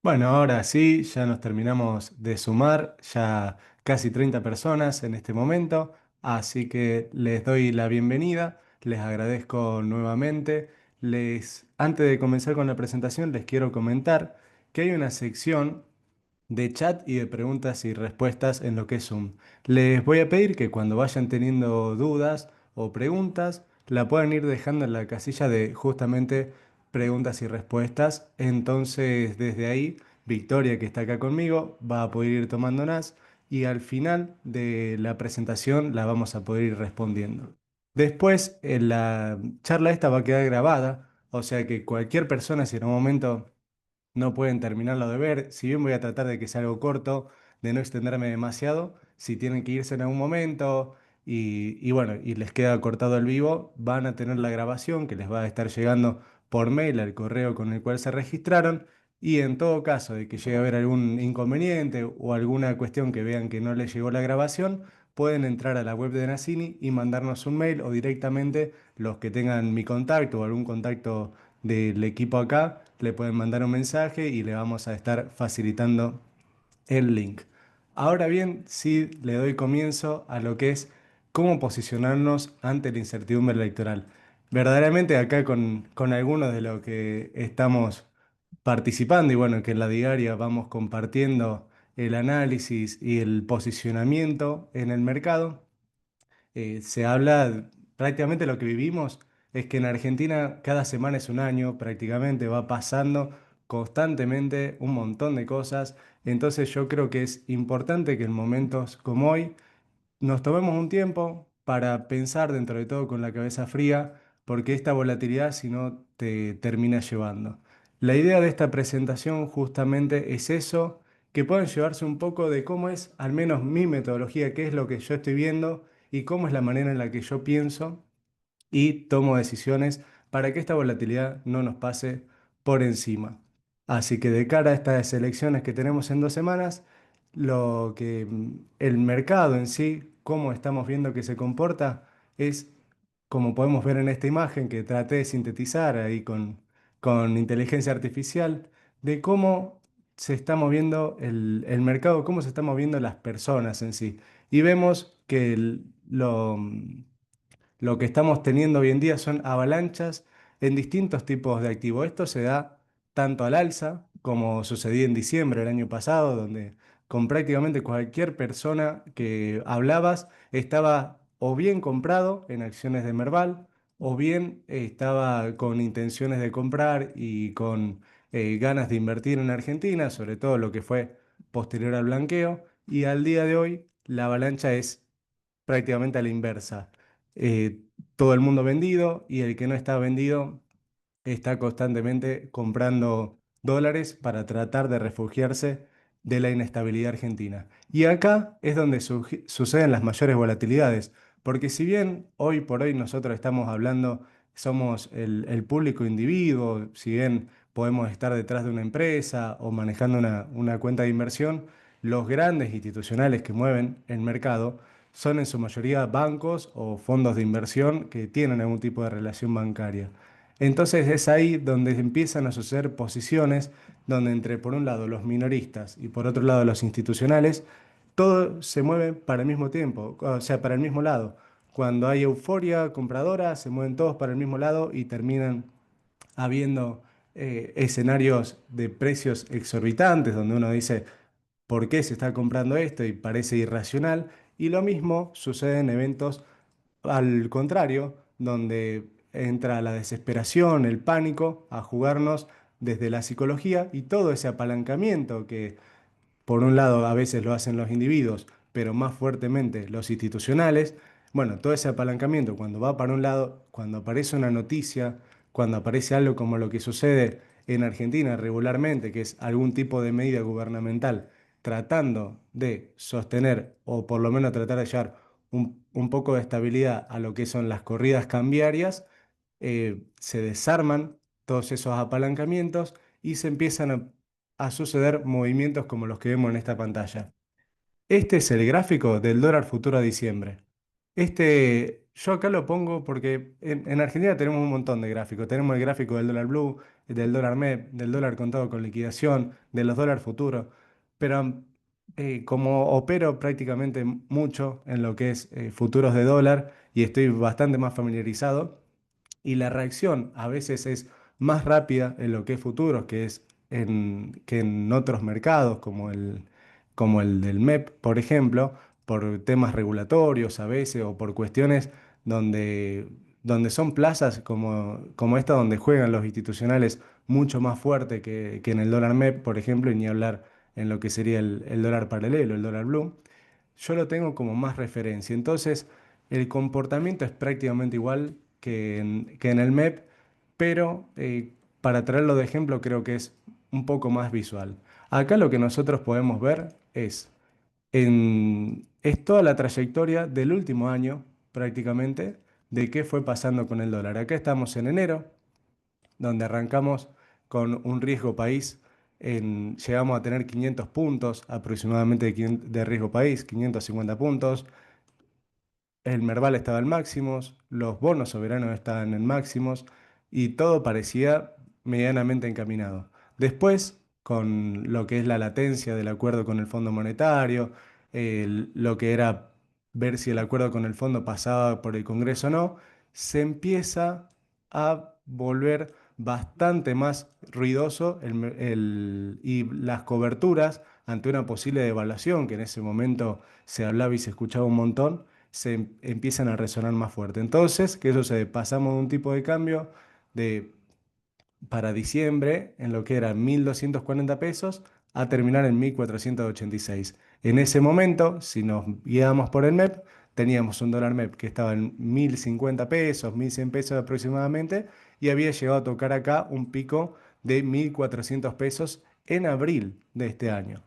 Bueno, ahora sí, ya nos terminamos de sumar, ya casi 30 personas en este momento, así que les doy la bienvenida, les agradezco nuevamente. Antes de comenzar con la presentación, les quiero comentar que hay una sección de chat y de preguntas y respuestas en lo que es Zoom. Les voy a pedir que cuando vayan teniendo dudas o preguntas, la puedan ir dejando en la casilla de justamente preguntas y respuestas. Entonces, desde ahí, Victoria, que está acá conmigo, va a poder ir tomándolas y al final de la presentación la vamos a poder ir respondiendo. Después, la charla esta va a quedar grabada, o sea que cualquier persona, si en un momento no pueden terminarlo de ver. Si bien voy a tratar de que sea algo corto, de no extenderme demasiado, si tienen que irse en algún momento y bueno, y les queda cortado el vivo, van a tener la grabación que les va a estar llegando por mail al correo con el cual se registraron. Y en todo caso de que llegue a haber algún inconveniente o alguna cuestión que vean que no les llegó la grabación, pueden entrar a la web de Nacini y mandarnos un mail o directamente los que tengan mi contacto o algún contacto del equipo acá, le pueden mandar un mensaje y le vamos a estar facilitando el link. Ahora bien, sí le doy comienzo a lo que es cómo posicionarnos ante la incertidumbre electoral. Verdaderamente acá con algunos de los que estamos participando y bueno, que en la diaria vamos compartiendo el análisis y el posicionamiento en el mercado. Se habla prácticamente lo que vivimos es que en Argentina cada semana es un año, prácticamente va pasando constantemente un montón de cosas. Entonces yo creo que es importante que en momentos como hoy nos tomemos un tiempo para pensar dentro de todo con la cabeza fría, porque esta volatilidad si no te termina llevando. La idea de esta presentación justamente es eso, que puedan llevarse un poco de cómo es al menos mi metodología, qué es lo que yo estoy viendo y cómo es la manera en la que yo pienso y tomo decisiones para que esta volatilidad no nos pase por encima. Así que de cara a estas elecciones que tenemos en 2 semanas, el mercado en sí, cómo estamos viendo que se comporta, es como podemos ver en esta imagen que traté de sintetizar ahí con inteligencia artificial, de cómo se está moviendo el mercado, cómo se están moviendo las personas en sí. Y vemos que lo que estamos teniendo hoy en día son avalanchas en distintos tipos de activos. Esto se da tanto al alza, como sucedía en diciembre del año pasado, donde con prácticamente cualquier persona que hablabas estaba o bien comprado en acciones de Merval, o bien estaba con intenciones de comprar y con ganas de invertir en Argentina, sobre todo lo que fue posterior al blanqueo. Y al día de hoy la avalancha es prácticamente a la inversa. Todo el mundo vendido y el que no está vendido está constantemente comprando dólares para tratar de refugiarse de la inestabilidad argentina. Y acá es donde suceden las mayores volatilidades, porque si bien hoy por hoy nosotros estamos hablando, somos el público individuo, si bien podemos estar detrás de una empresa o manejando una cuenta de inversión, los grandes institucionales que mueven el mercado son en su mayoría bancos o fondos de inversión que tienen algún tipo de relación bancaria. Entonces es ahí donde empiezan a suceder posiciones donde entre por un lado los minoristas y por otro lado los institucionales, todo se mueve para el mismo tiempo, o sea, para el mismo lado. Cuando hay euforia compradora, se mueven todos para el mismo lado y terminan habiendo escenarios de precios exorbitantes donde uno dice, ¿por qué se está comprando esto? Y parece irracional. Y lo mismo sucede en eventos al contrario, donde entra la desesperación, el pánico, a jugarnos desde la psicología y todo ese apalancamiento que por un lado a veces lo hacen los individuos, pero más fuertemente los institucionales. Bueno, todo ese apalancamiento cuando va para un lado, cuando aparece una noticia, cuando aparece algo como lo que sucede en Argentina regularmente, que es algún tipo de medida gubernamental tratando de sostener o por lo menos tratar de llevar un poco de estabilidad a lo que son las corridas cambiarias, se desarman todos esos apalancamientos y se empiezan a suceder movimientos como los que vemos en esta pantalla. Este es el gráfico del dólar futuro a diciembre. Este Yo acá lo pongo porque en Argentina tenemos un montón de gráficos. Tenemos el gráfico del dólar blue, del dólar MEP, del dólar contado con liquidación, de los dólares futuros. Pero como opero prácticamente mucho en lo que es futuros de dólar y estoy bastante más familiarizado, y la reacción a veces es más rápida en lo que es futuros, que en otros mercados, como el del MEP, por ejemplo, por temas regulatorios a veces o por cuestiones donde, donde son plazas como esta, donde juegan los institucionales mucho más fuerte que en el dólar MEP, por ejemplo, y ni hablar en lo que sería el dólar paralelo, el dólar blue. Yo lo tengo como más referencia. Entonces, el comportamiento es prácticamente igual que en el MEP, pero para traerlo de ejemplo creo que es un poco más visual. Acá lo que nosotros podemos ver es toda la trayectoria del último año, prácticamente, de qué fue pasando con el dólar. Acá estamos en enero, donde arrancamos con un riesgo país. Llegamos a tener 500 puntos aproximadamente de riesgo país, 550 puntos. El Merval estaba en máximos, los bonos soberanos estaban en máximos y todo parecía medianamente encaminado. Después, con lo que es la latencia del acuerdo con el Fondo Monetario, lo que era ver si el acuerdo con el fondo pasaba por el Congreso o no, se empieza a volver bastante más ruidoso y las coberturas ante una posible devaluación, que en ese momento se hablaba y se escuchaba un montón, empiezan a resonar más fuerte. Entonces, ¿qué sucede? Pasamos de un tipo de cambio de para diciembre en lo que eran 1.240 pesos a terminar en 1.486. En ese momento, si nos guiábamos por el MEP, teníamos un dólar MEP que estaba en 1.050 pesos, 1.100 pesos aproximadamente, y había llegado a tocar acá un pico de 1.400 pesos en abril de este año.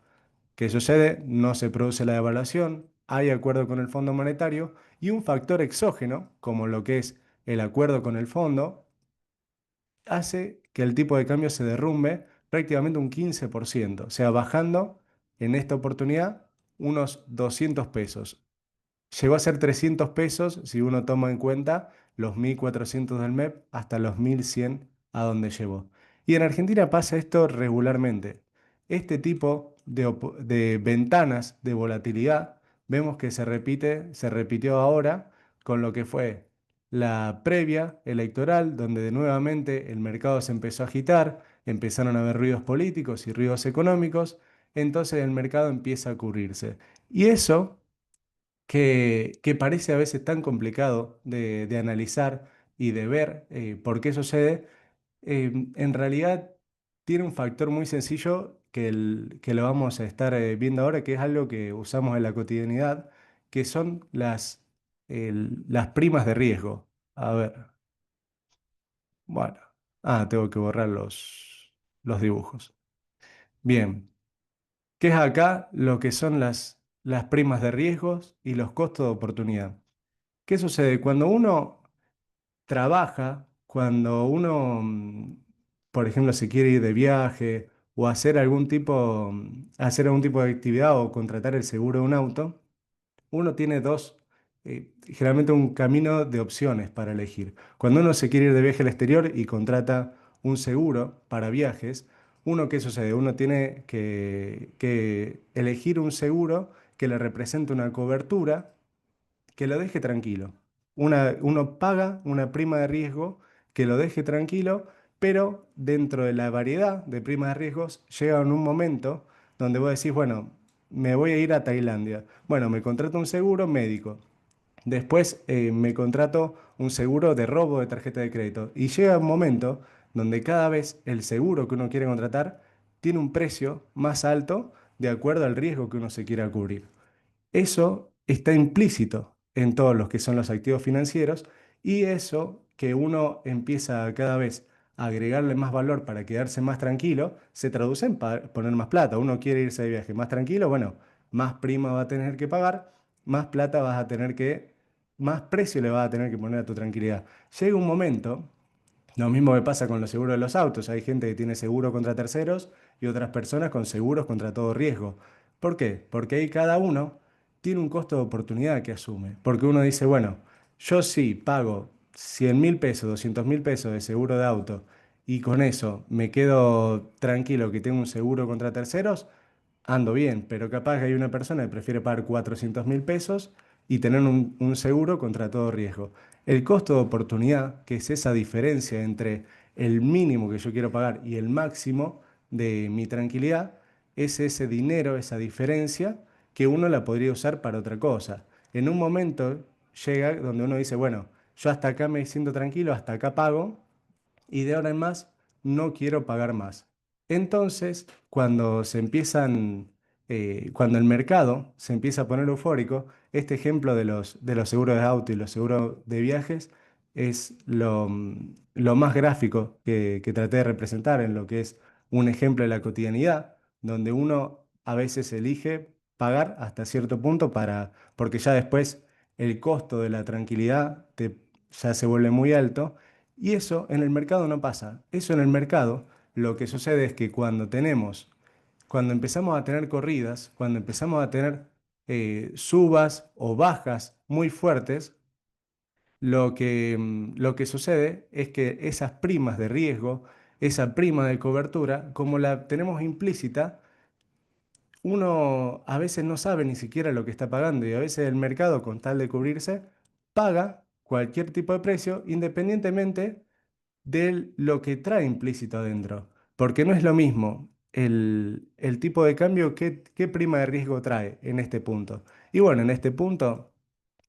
¿Qué sucede? No se produce la devaluación, hay acuerdo con el Fondo Monetario y un factor exógeno, como lo que es el acuerdo con el fondo, hace que el tipo de cambio se derrumbe prácticamente un 15%, o sea, bajando en esta oportunidad unos 200 pesos. Llegó a ser 300 pesos si uno toma en cuenta los 1.400 del MEP hasta los 1.100 a donde llevó. Y en Argentina pasa esto regularmente. Este tipo de ventanas de volatilidad vemos que se repitió ahora con lo que fue la previa electoral, donde de nuevamente el mercado se empezó a agitar, empezaron a haber ruidos políticos y ruidos económicos, entonces el mercado empieza a cubrirse. Y eso que parece a veces tan complicado de analizar y de ver por qué sucede, en realidad tiene un factor muy sencillo que lo vamos a estar viendo ahora, que es algo que usamos en la cotidianidad, que son las primas de riesgo. A ver, bueno, tengo que borrar los dibujos. Bien, ¿qué es acá lo que son las primas de riesgos y los costos de oportunidad? ¿Qué sucede? Cuando uno trabaja, cuando uno, por ejemplo, se quiere ir de viaje o hacer algún tipo de actividad o contratar el seguro de un auto, uno tiene generalmente un camino de opciones para elegir. Cuando uno se quiere ir de viaje al exterior y contrata un seguro para viajes, ¿qué sucede? Uno tiene que elegir un seguro que le represente una cobertura que lo deje tranquilo. Uno paga una prima de riesgo que lo deje tranquilo, pero dentro de la variedad de primas de riesgos llega en un momento donde vos decís, bueno, me voy a ir a Tailandia. Bueno, me contrato un seguro médico. Después me contrato un seguro de robo de tarjeta de crédito. Y llega un momento donde cada vez el seguro que uno quiere contratar tiene un precio más alto de acuerdo al riesgo que uno se quiera cubrir. Eso está implícito en todos los que son los activos financieros y eso que uno empieza a cada vez a agregarle más valor para quedarse más tranquilo, se traduce en poner más plata. Uno quiere irse de viaje más tranquilo, bueno, más prima va a tener que pagar, más plata vas a tener más precio le vas a tener que poner a tu tranquilidad. Llega un momento, lo mismo que pasa con los seguros de los autos. Hay gente que tiene seguro contra terceros y otras personas con seguros contra todo riesgo. ¿Por qué? Porque ahí cada uno tiene un costo de oportunidad que asume. Porque uno dice, bueno, Yo sí pago 100.000 pesos, 200.000 pesos de seguro de auto y con eso me quedo tranquilo que tengo un seguro contra terceros, ando bien, pero capaz que hay una persona que prefiere pagar 400.000 pesos y tener un seguro contra todo riesgo. El costo de oportunidad, que es esa diferencia entre el mínimo que yo quiero pagar y el máximo de mi tranquilidad, es ese dinero, esa diferencia que uno la podría usar para otra cosa. En un momento llega donde uno dice, bueno, yo hasta acá me siento tranquilo, hasta acá pago y de ahora en más no quiero pagar más. Entonces, cuando el mercado se empieza a poner eufórico, este ejemplo de los seguros de auto y los seguros de viajes es lo más gráfico que traté de representar en lo que es un ejemplo de la cotidianidad, donde uno a veces elige pagar hasta cierto punto porque ya después el costo de la tranquilidad ya se vuelve muy alto y eso en el mercado no pasa. Eso en el mercado lo que sucede es que cuando empezamos a tener corridas, cuando empezamos a tener subas o bajas muy fuertes, lo que sucede es que esas primas de riesgo, esa prima de cobertura, como la tenemos implícita, uno a veces no sabe ni siquiera lo que está pagando y a veces el mercado, con tal de cubrirse, paga cualquier tipo de precio independientemente de lo que trae implícito adentro. Porque no es lo mismo el tipo de cambio que qué prima de riesgo trae en este punto. Y bueno, en este punto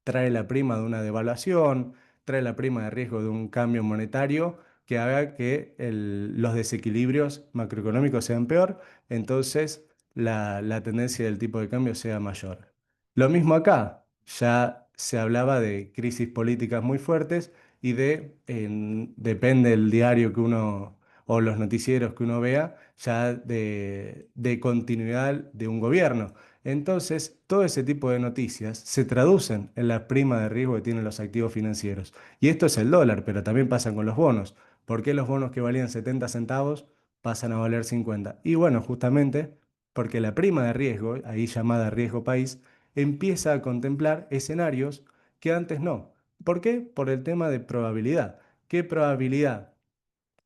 trae la prima de una devaluación, trae la prima de riesgo de un cambio monetario que haga que los desequilibrios macroeconómicos sean peor, entonces la tendencia del tipo de cambio sea mayor. Lo mismo acá, ya se hablaba de crisis políticas muy fuertes y depende del diario que uno o los noticieros que uno vea, ya de continuidad de un gobierno. Entonces, todo ese tipo de noticias se traducen en la prima de riesgo que tienen los activos financieros. Y esto es el dólar, pero también pasa con los bonos. ¿Por qué los bonos que valían 70 centavos pasan a valer 50? Y bueno, justamente porque la prima de riesgo, ahí llamada riesgo país, empieza a contemplar escenarios que antes no. ¿Por qué? Por el tema de probabilidad. ¿Qué probabilidad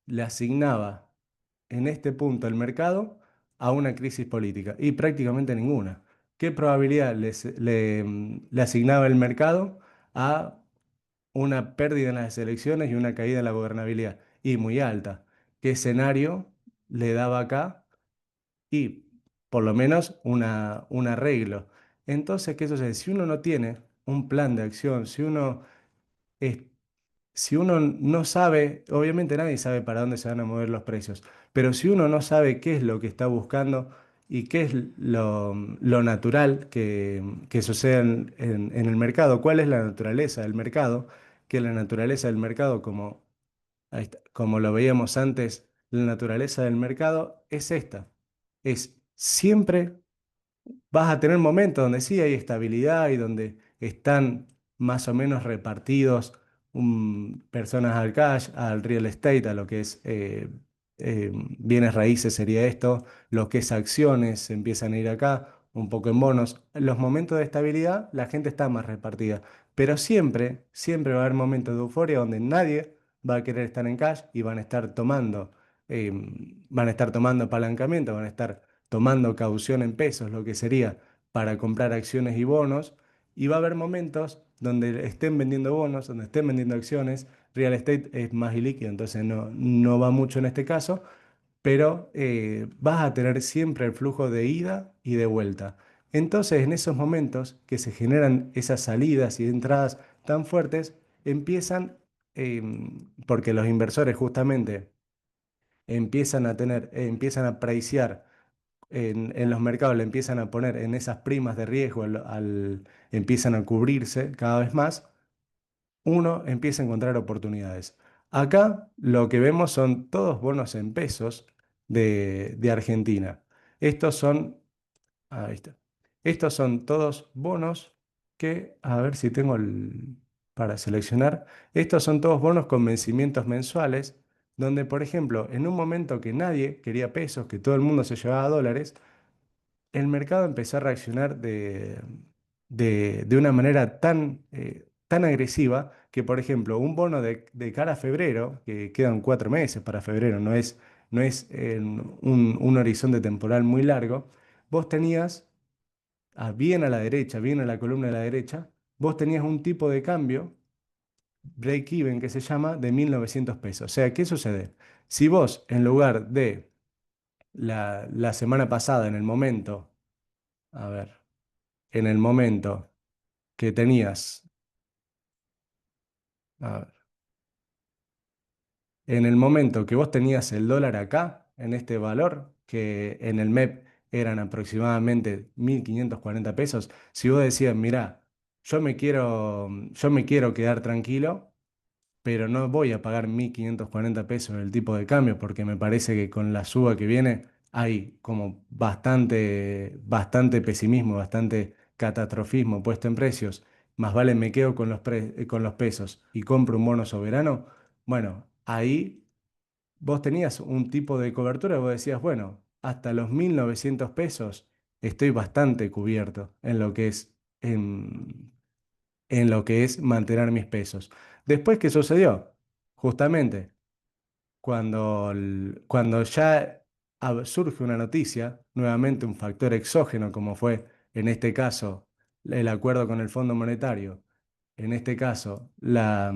le asignaba en este punto el mercado a una crisis política? Y prácticamente ninguna. ¿Qué probabilidad le asignaba el mercado a una pérdida en las elecciones y una caída en la gobernabilidad? Y muy alta. ¿Qué escenario le daba acá? Y por lo menos un arreglo. Entonces, ¿qué sucede? Si uno no tiene un plan de acción, es- si uno no sabe, obviamente nadie sabe para dónde se van a mover los precios, pero si uno no sabe qué es lo que está buscando y qué es lo natural que sucede en el mercado, cuál es la naturaleza del mercado, que la naturaleza del mercado, ahí está, como lo veíamos antes, la naturaleza del mercado es esta, es siempre vas a tener momentos donde sí hay estabilidad y donde están más o menos repartidos personas al cash, al real estate, a lo que es bienes raíces sería esto, lo que es acciones se empiezan a ir acá, un poco en bonos. En los momentos de estabilidad la gente está más repartida, pero siempre, siempre va a haber momentos de euforia donde nadie va a querer estar en cash y van a estar tomando apalancamiento, van a estar tomando caución en pesos, lo que sería para comprar acciones y bonos, y va a haber momentos donde estén vendiendo bonos, donde estén vendiendo acciones, real estate es más ilíquido, entonces no va mucho en este caso, pero vas a tener siempre el flujo de ida y de vuelta. Entonces, en esos momentos que se generan esas salidas y entradas tan fuertes, porque los inversores justamente empiezan a priciar en los mercados, le empiezan a poner en esas primas de riesgo, empiezan a cubrirse cada vez más, uno empieza a encontrar oportunidades. Acá lo que vemos son todos bonos en pesos de Argentina. Estos son, ahí está. Estos son todos bonos a ver si tengo para seleccionar. Estos son todos bonos con vencimientos mensuales, donde, por ejemplo, en un momento que nadie quería pesos, que todo el mundo se llevaba dólares, el mercado empezó a reaccionar de una manera tan agresiva que, por ejemplo, un bono de cara a febrero, que quedan 4 meses para febrero, no es un horizonte temporal muy largo, vos tenías, bien a la derecha, bien a la columna de la derecha, vos tenías un tipo de cambio, break-even que se llama, de 1.900 pesos. O sea, ¿qué sucede? Si vos, en lugar de la semana pasada, en el momento, a ver, en el momento que tenías, a ver, en el momento que vos tenías el dólar acá, en este valor, que en el MEP eran aproximadamente 1.540 pesos, si vos decías, mirá, yo me quiero quedar tranquilo, pero no voy a pagar 1.540 pesos el tipo de cambio, porque me parece que con la suba que viene hay como bastante pesimismo, bastante catastrofismo puesto en precios. Más vale me quedo con los pesos y compro un bono soberano. Bueno, ahí vos tenías un tipo de cobertura, vos decías, bueno, hasta los 1.900 pesos estoy bastante cubierto en lo que es mantener mis pesos. Después, ¿qué sucedió? Justamente, cuando ya surge una noticia, nuevamente un factor exógeno, como fue en este caso el acuerdo con el Fondo Monetario, en este caso la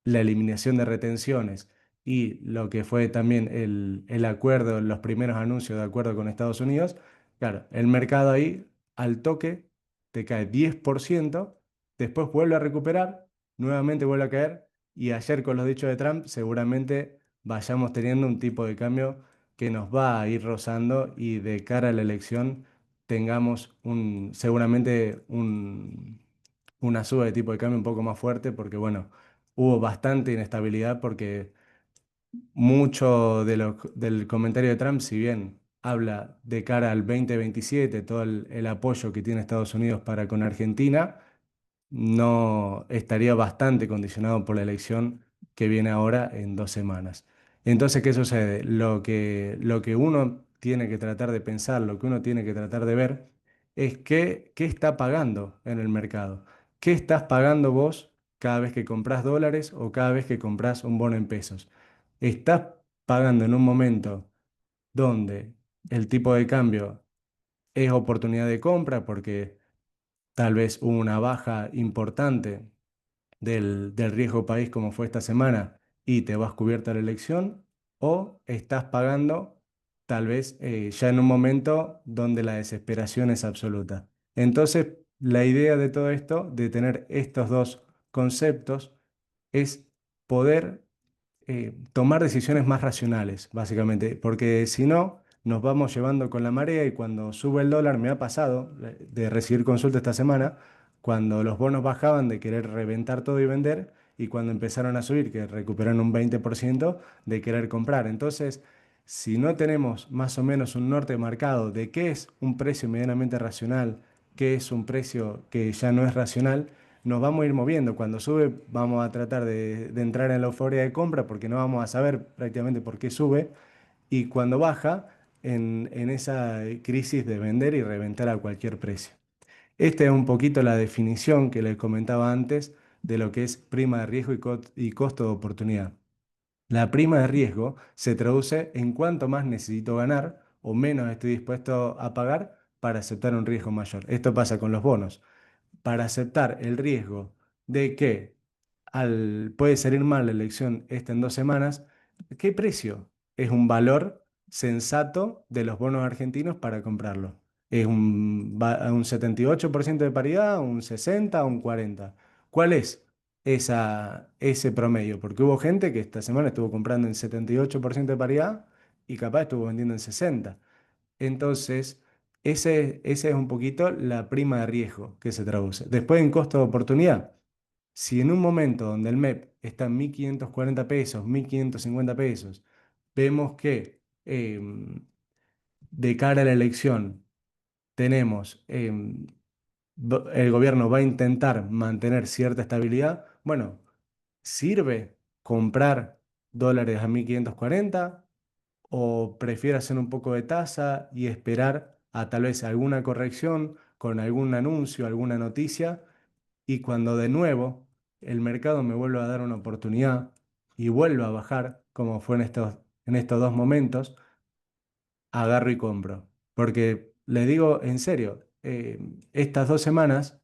eliminación de retenciones y lo que fue también el acuerdo, los primeros anuncios de acuerdo con Estados Unidos, claro, el mercado ahí al toque te cae 10%, después vuelve a recuperar, nuevamente vuelve a caer y ayer con los dichos de Trump seguramente vayamos teniendo un tipo de cambio que nos va a ir rozando y de cara a la elección tengamos seguramente una suba de tipo de cambio un poco más fuerte porque bueno, hubo bastante inestabilidad porque mucho del comentario de Trump, si bien habla de cara al 2027, todo el apoyo que tiene Estados Unidos para con Argentina, no estaría bastante condicionado por la elección que viene ahora en 2 semanas. Entonces, ¿qué sucede? Lo que uno tiene que tratar de pensar, lo que uno tiene que tratar de ver, es qué está pagando en el mercado. ¿Qué estás pagando vos cada vez que compras dólares o cada vez que compras un bono en pesos? ¿Estás pagando en un momento donde el tipo de cambio es oportunidad de compra porque tal vez hubo una baja importante del riesgo país como fue esta semana y te vas cubierta la elección, o estás pagando tal vez ya en un momento donde la desesperación es absoluta? Entonces, la idea de todo esto, de tener estos dos conceptos, es poder tomar decisiones más racionales, básicamente, porque si no, nos vamos llevando con la marea y cuando sube el dólar, me ha pasado de recibir consulta esta semana, cuando los bonos bajaban de querer reventar todo y vender, y cuando empezaron a subir, que recuperaron un 20% de querer comprar. Entonces, si no tenemos más o menos un norte marcado de qué es un precio medianamente racional, qué es un precio que ya no es racional, nos vamos a ir moviendo. Cuando sube, vamos a tratar de entrar en la euforia de compra porque no vamos a saber prácticamente por qué sube. Y cuando baja, en esa crisis de vender y reventar a cualquier precio. Esta es un poquito la definición que les comentaba antes de lo que es prima de riesgo y costo de oportunidad. La prima de riesgo se traduce en cuánto más necesito ganar o menos estoy dispuesto a pagar para aceptar un riesgo mayor. Esto pasa con los bonos. Para aceptar el riesgo de que puede salir mal la elección esta en 2 semanas, ¿qué precio es un valor sensato de los bonos argentinos para comprarlo? ¿Es un 78% de paridad, un 60, un 40? ¿Cuál es ese promedio? Porque hubo gente que esta semana estuvo comprando en 78% de paridad y capaz estuvo vendiendo en 60. Entonces, ese es un poquito la prima de riesgo que se traduce. Después, en costo de oportunidad, si en un momento donde el MEP está en 1.540 pesos, 1.550 pesos, vemos que de cara a la elección tenemos, el gobierno va a intentar mantener cierta estabilidad, bueno, ¿sirve comprar dólares a 1.540? ¿O prefiere hacer un poco de tasa y esperar a tal vez alguna corrección con algún anuncio, alguna noticia y cuando de nuevo el mercado me vuelve a dar una oportunidad y vuelve a bajar, como fue en estos dos momentos, agarro y compro. Porque le digo en serio, estas 2 semanas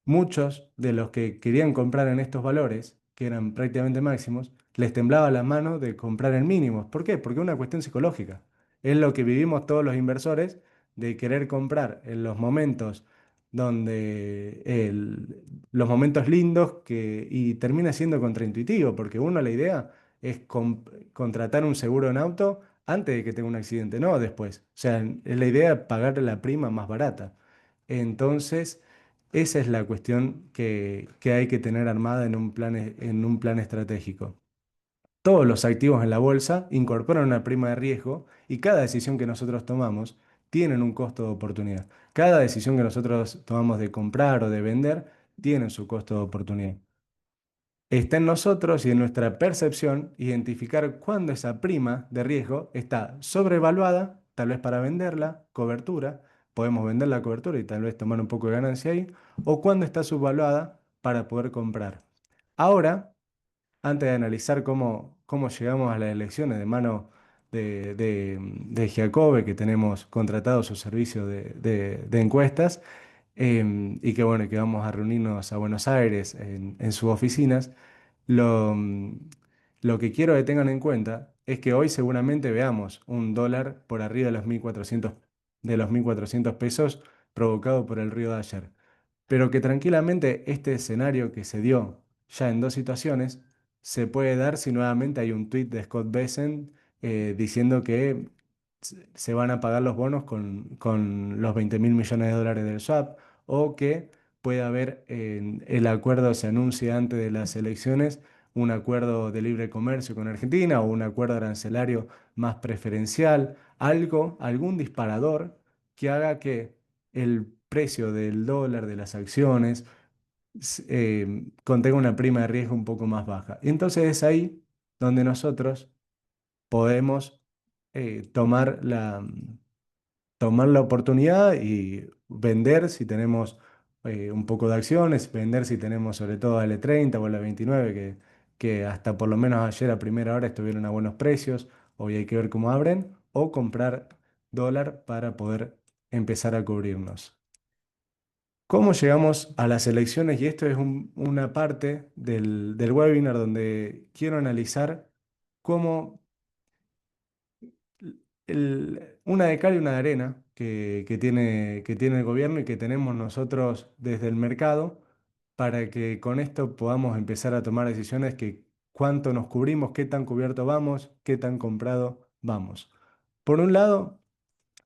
muchos de los que querían comprar en estos valores, que eran prácticamente máximos, les temblaba la mano de comprar en mínimos. ¿Por qué? Porque es una cuestión psicológica. Es lo que vivimos todos los inversores de querer comprar en los momentos donde los momentos lindos y termina siendo contraintuitivo, porque uno la idea es contratar un seguro en auto antes de que tenga un accidente, no después. O sea, es la idea pagar la prima más barata. Entonces, esa es la cuestión que hay que tener armada en un plan estratégico. Todos los activos en la bolsa incorporan una prima de riesgo y cada decisión que nosotros tomamos tienen un costo de oportunidad. Cada decisión que nosotros tomamos de comprar o de vender tiene su costo de oportunidad. Está en nosotros y en nuestra percepción identificar cuándo esa prima de riesgo está sobrevaluada, tal vez para venderla, cobertura, podemos vender la cobertura y tal vez tomar un poco de ganancia ahí, o cuándo está subvaluada para poder comprar. Ahora, antes de analizar cómo llegamos a las elecciones de mano de Giacobbe, que tenemos contratado su servicio de encuestas, y que bueno, que vamos a reunirnos a Buenos Aires en sus oficinas. Lo, mm, lo que quiero que tengan en cuenta es que hoy seguramente veamos un dólar por arriba de los 1.400 pesos provocado por el río de ayer. Pero que tranquilamente este escenario que se dio ya en dos situaciones se puede dar si nuevamente hay un tuit de Scott Bessent diciendo que se van a pagar los bonos con los 20.000 millones de dólares del swap, o que puede haber el acuerdo, se anuncia antes de las elecciones, un acuerdo de libre comercio con Argentina o un acuerdo arancelario más preferencial, algún disparador que haga que el precio del dólar, de las acciones, contenga una prima de riesgo un poco más baja. Y entonces es ahí donde nosotros podemos tomar la oportunidad y vender si tenemos un poco de acciones, vender si tenemos sobre todo L30 o L29, que hasta por lo menos ayer a primera hora estuvieron a buenos precios, hoy hay que ver cómo abren, o comprar dólar para poder empezar a cubrirnos. ¿Cómo llegamos a las elecciones? Y esto es una parte del webinar donde quiero analizar cómo una de cal y una de arena que tiene el gobierno y que tenemos nosotros desde el mercado para que con esto podamos empezar a tomar decisiones que cuánto nos cubrimos, qué tan cubierto vamos, qué tan comprado vamos. Por un lado,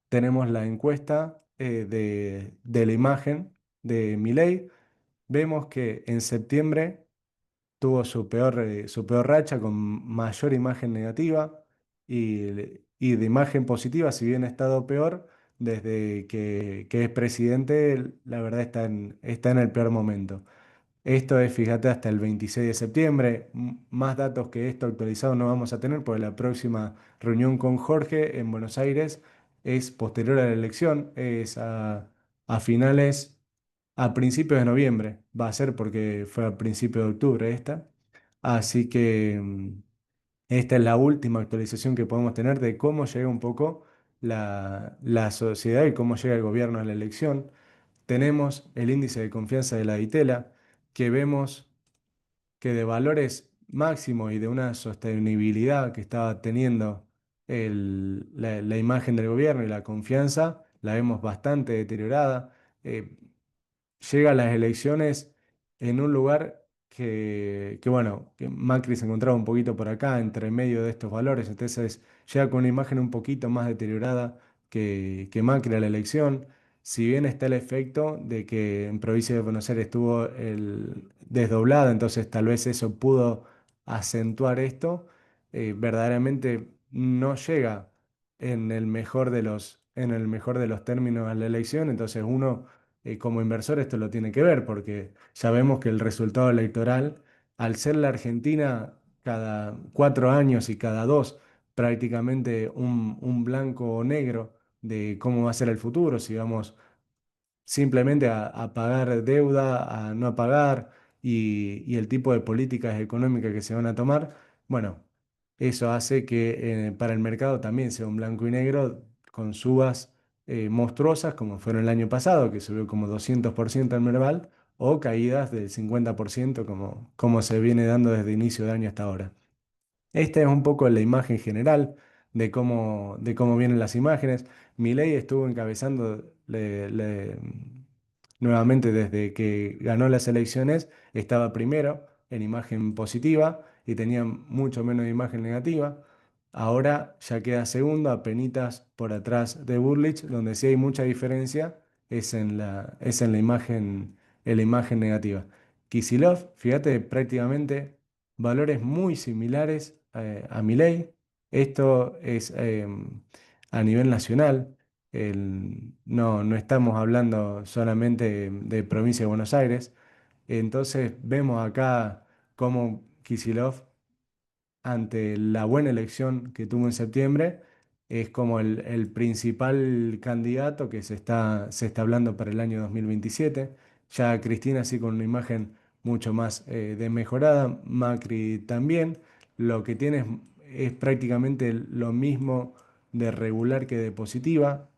tenemos la encuesta de la imagen de Milei. Vemos que en septiembre tuvo su peor racha con mayor imagen negativa y de imagen positiva, si bien ha estado peor, desde que es presidente, la verdad está en el peor momento. Esto es, fíjate, hasta el 26 de septiembre. Más datos que esto actualizado no vamos a tener, porque la próxima reunión con Jorge en Buenos Aires es posterior a la elección, es a finales, a principios de noviembre. Va a ser porque fue a principios de octubre esta. Así que esta es la última actualización que podemos tener de cómo llega un poco la sociedad y cómo llega el gobierno a la elección. Tenemos el índice de confianza de la Ditela, que vemos que de valores máximos y de una sostenibilidad que estaba teniendo la imagen del gobierno y la confianza, la vemos bastante deteriorada. Eh, Llega a las elecciones en un lugar bueno, que Macri se encontraba un poquito por acá, entre medio de estos valores, entonces llega con una imagen un poquito más deteriorada que Macri a la elección. Si bien está el efecto de que en provincia de Buenos Aires estuvo desdoblada, entonces tal vez eso pudo acentuar esto, verdaderamente no llega en el mejor de los términos a la elección, entonces uno como inversor esto lo tiene que ver, porque ya vemos que el resultado electoral, al ser la Argentina cada 4 años y cada dos, prácticamente un blanco o negro de cómo va a ser el futuro, si vamos simplemente a pagar deuda, a no pagar y el tipo de políticas económicas que se van a tomar, bueno, eso hace que para el mercado también sea un blanco y negro con subas monstruosas como fueron el año pasado, que subió como 200% el Merval, o caídas del 50% como se viene dando desde inicio de año hasta ahora. Esta es un poco la imagen general de cómo vienen las imágenes. Milei estuvo encabezando nuevamente desde que ganó las elecciones, estaba primero en imagen positiva y tenía mucho menos imagen negativa. Ahora ya queda segundo, apenitas por atrás de Burlich, donde sí hay mucha diferencia es en la imagen negativa. Kicillof, fíjate, prácticamente valores muy similares a Milei. Esto es a nivel nacional. No estamos hablando solamente de provincia de Buenos Aires. Entonces vemos acá cómo Kicillof, ante la buena elección que tuvo en septiembre, es como el principal candidato que se está hablando para el año 2027. Ya Cristina sí con una imagen mucho más desmejorada, Macri también. Lo que tiene es prácticamente lo mismo de regular que de positiva.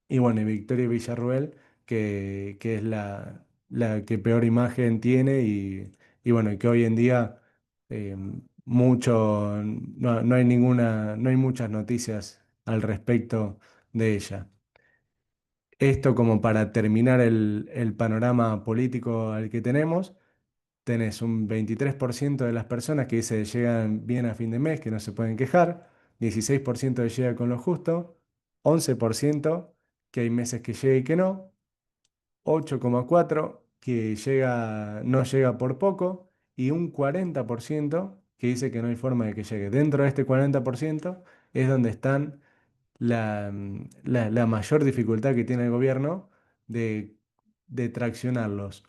Y bueno, y Victoria Villarruel, que es la que peor imagen tiene y bueno, y que hoy en día eh, no hay no hay muchas noticias al respecto de ella. Esto como para terminar el panorama político al que tenemos. Tenés un 23% de las personas que dice llegan bien a fin de mes, que no se pueden quejar, 16% que llega con lo justo, 11% que hay meses que llega y que no, 8,4% que no llega por poco y un 40% que dice que no hay forma de que llegue. Dentro de este 40% es donde están la mayor dificultad que tiene el gobierno de, de traccionarlos.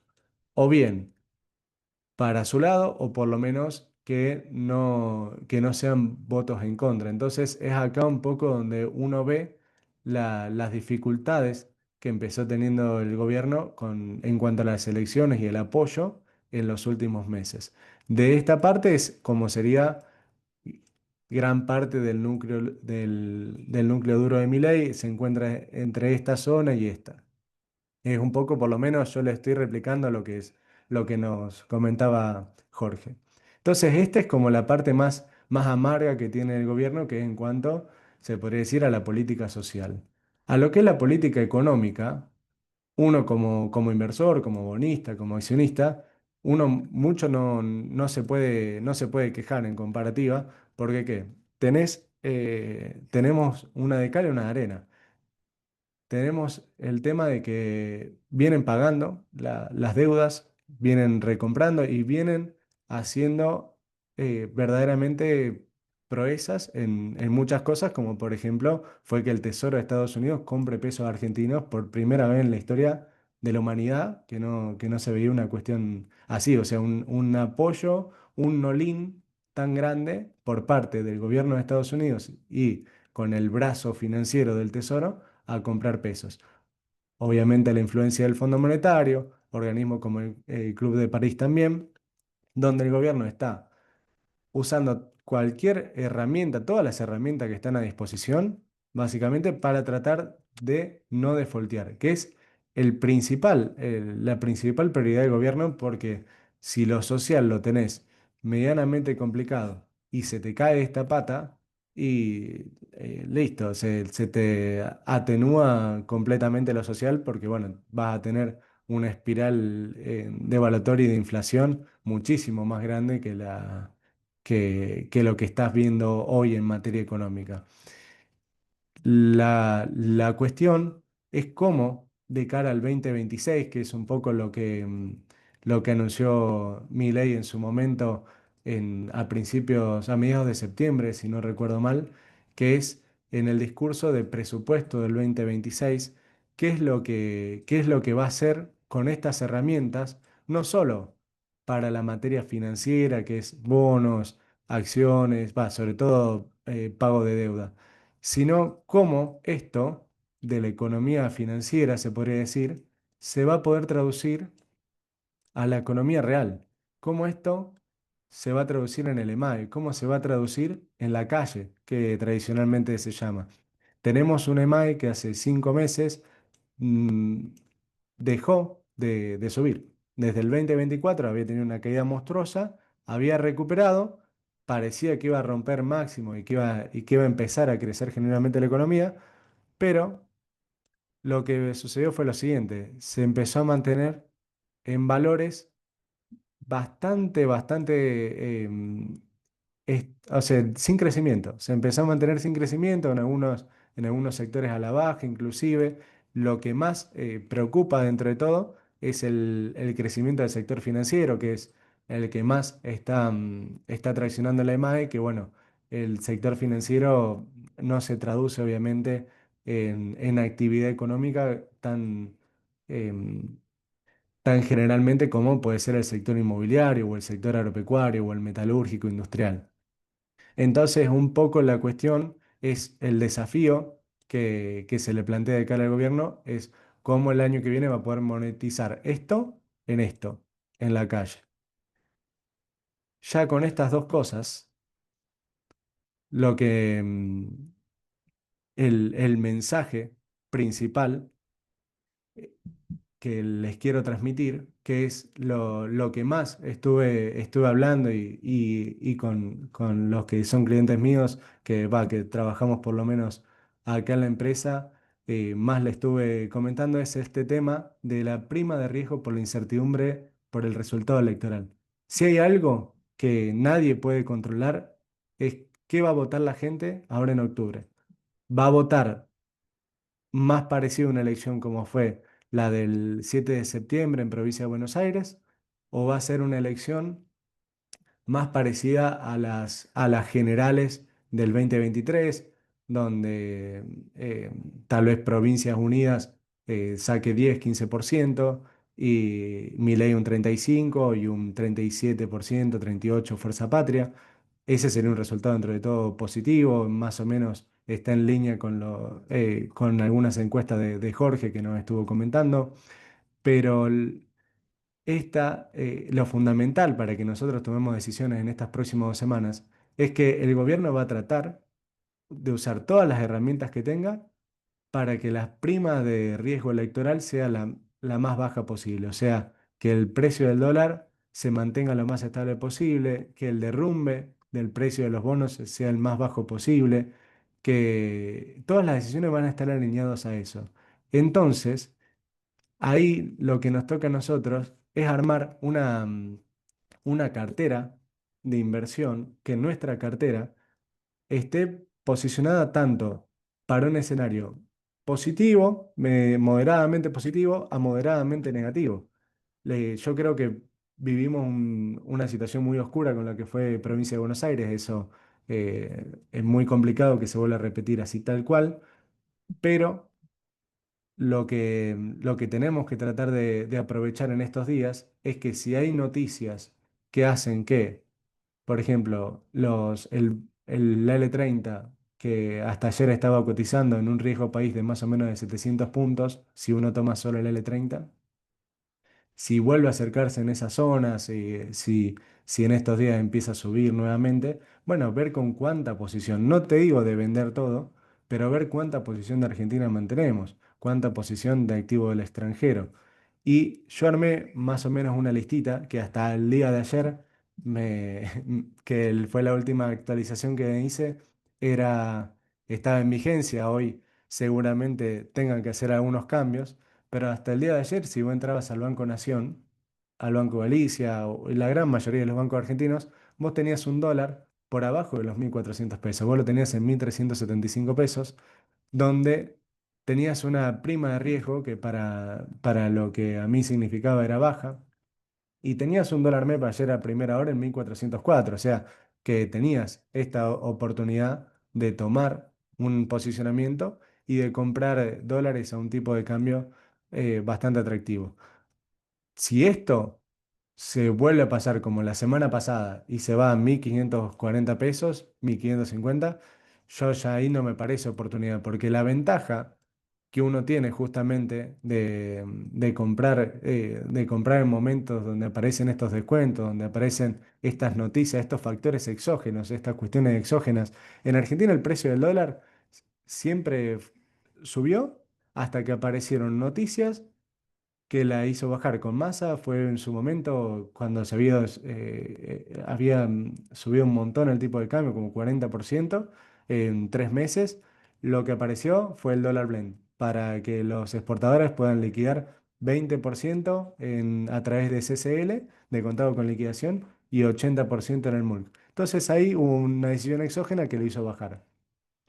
O bien para su lado o por lo menos que no sean votos en contra. Entonces es acá un poco donde uno ve las dificultades que empezó teniendo el gobierno en cuanto a las elecciones y el apoyo en los últimos meses. De esta parte es como sería gran parte del núcleo duro de Milei, se encuentra entre esta zona y esta. Es un poco, por lo menos yo le estoy replicando lo que nos comentaba Jorge. Entonces, esta es como la parte más amarga que tiene el gobierno, que es en cuanto, se podría decir, a la política social. A lo que es la política económica, uno como inversor, como bonista, como accionista, uno mucho no se puede quejar en comparativa, porque ¿qué? Tenemos una de cal y una de arena. Tenemos el tema de que vienen pagando las deudas, vienen recomprando y vienen haciendo verdaderamente proezas en muchas cosas, como por ejemplo fue que el Tesoro de Estados Unidos compre pesos argentinos por primera vez en la historia de la humanidad, que no se veía una cuestión así, o sea, un apoyo, un no-in tan grande por parte del gobierno de Estados Unidos y con el brazo financiero del Tesoro a comprar pesos. Obviamente la influencia del Fondo Monetario, organismos como el Club de París también, donde el gobierno está usando cualquier herramienta, todas las herramientas que están a disposición, básicamente para tratar de no defoltear, que es la principal prioridad del gobierno, porque si lo social lo tenés medianamente complicado y se te cae esta pata, y listo, se te atenúa completamente lo social, porque bueno, vas a tener una espiral devaluatoria y de inflación muchísimo más grande que lo que estás viendo hoy en materia económica. La cuestión es cómo, de cara al 2026, que es un poco lo que anunció Milei en su momento, a mediados de septiembre, si no recuerdo mal, que es en el discurso de presupuesto del 2026, qué es lo que va a hacer con estas herramientas, no solo para la materia financiera, que es bonos, acciones, sobre todo pago de deuda, sino cómo esto de la economía financiera, se podría decir, se va a poder traducir a la economía real. ¿Cómo esto se va a traducir en el EMAE? ¿Cómo se va a traducir en la calle, que tradicionalmente se llama? Tenemos un EMAE que hace 5 meses mm, dejó de subir. Desde el 2024 había tenido una caída monstruosa, había recuperado, parecía que iba a romper máximo y que iba a empezar a crecer genuinamente la economía, pero lo que sucedió fue lo siguiente, se empezó a mantener en valores bastante, o sea, sin crecimiento. Se empezó a mantener sin crecimiento en algunos sectores a la baja, inclusive. Lo que más preocupa dentro de todo es el crecimiento del sector financiero, que es el que más está traccionando la EMAE, que bueno, el sector financiero no se traduce obviamente en actividad económica em, tan generalmente como puede ser el sector inmobiliario o el sector agropecuario o el metalúrgico industrial. Entonces, un poco la cuestión es el desafío que se le plantea de cara al gobierno, es cómo el año que viene va a poder monetizar esto, en la calle. Ya con estas dos cosas, lo que el mensaje principal que les quiero transmitir, que es lo que más estuve hablando y con los que son clientes míos, que trabajamos por lo menos acá en la empresa, más le estuve comentando es este tema de la prima de riesgo por la incertidumbre por el resultado electoral. Si hay algo que nadie puede controlar, es qué va a votar la gente ahora en octubre. ¿Va a votar más parecido a una elección como fue la del 7 de septiembre en provincia de Buenos Aires, o va a ser una elección más parecida a las generales del 2023, donde tal vez Provincias Unidas saque 10-15% y Milei un 35% y un 37%, 38% Fuerza Patria. Ese sería un resultado dentro de todo positivo, más o menos está en línea con algunas encuestas de Jorge que nos estuvo comentando, pero lo fundamental para que nosotros tomemos decisiones en estas próximas 2 semanas es que el gobierno va a tratar de usar todas las herramientas que tenga para que la prima de riesgo electoral sea la más baja posible. O sea, que el precio del dólar se mantenga lo más estable posible, que el derrumbe del precio de los bonos sea el más bajo posible, que todas las decisiones van a estar alineadas a eso. Entonces, ahí lo que nos toca a nosotros es armar una cartera de inversión, que nuestra cartera esté posicionada tanto para un escenario positivo, moderadamente positivo, a moderadamente negativo. Yo creo que vivimos una situación muy oscura con la que fue Provincia de Buenos Aires. Eso es muy complicado que se vuelva a repetir así tal cual, pero lo que tenemos que tratar de aprovechar en estos días es que si hay noticias que hacen que, por ejemplo, la L30, que hasta ayer estaba cotizando en un riesgo país de más o menos de 700 puntos, si uno toma solo el L30, si vuelve a acercarse en esas zonas, si en estos días empieza a subir nuevamente, bueno, ver con cuánta posición, no te digo de vender todo, pero ver cuánta posición de Argentina mantenemos, cuánta posición de activo del extranjero. Y yo armé más o menos una listita que hasta el día de ayer, fue la última actualización que hice, era, estaba en vigencia. Hoy seguramente tengan que hacer algunos cambios, pero hasta el día de ayer, si vos entrabas al Banco Nación, al Banco Galicia o la gran mayoría de los bancos argentinos, vos tenías un dólar por abajo de los 1.400 pesos. Vos lo tenías en 1.375 pesos, donde tenías una prima de riesgo que para lo que a mí significaba era baja, y tenías un dólar MEP ayer a primera hora en 1.404. O sea, que tenías esta oportunidad de tomar un posicionamiento y de comprar dólares a un tipo de cambio bastante atractivo. Si esto se vuelve a pasar como la semana pasada y se va a 1.540 pesos, 1.550, yo ya ahí no me parece oportunidad, porque la ventaja que uno tiene justamente de comprar en momentos donde aparecen estos descuentos, donde aparecen estas noticias, estos factores exógenos, estas cuestiones exógenas. En Argentina el precio del dólar siempre subió hasta que aparecieron noticias que la hizo bajar con masa fue en su momento cuando había subido un montón el tipo de cambio, como 40% en 3 meses. Lo que apareció fue el dólar blend para que los exportadores puedan liquidar 20% a través de CCL, de contado con liquidación, y 80% en el MULC. Entonces ahí hubo una decisión exógena que lo hizo bajar.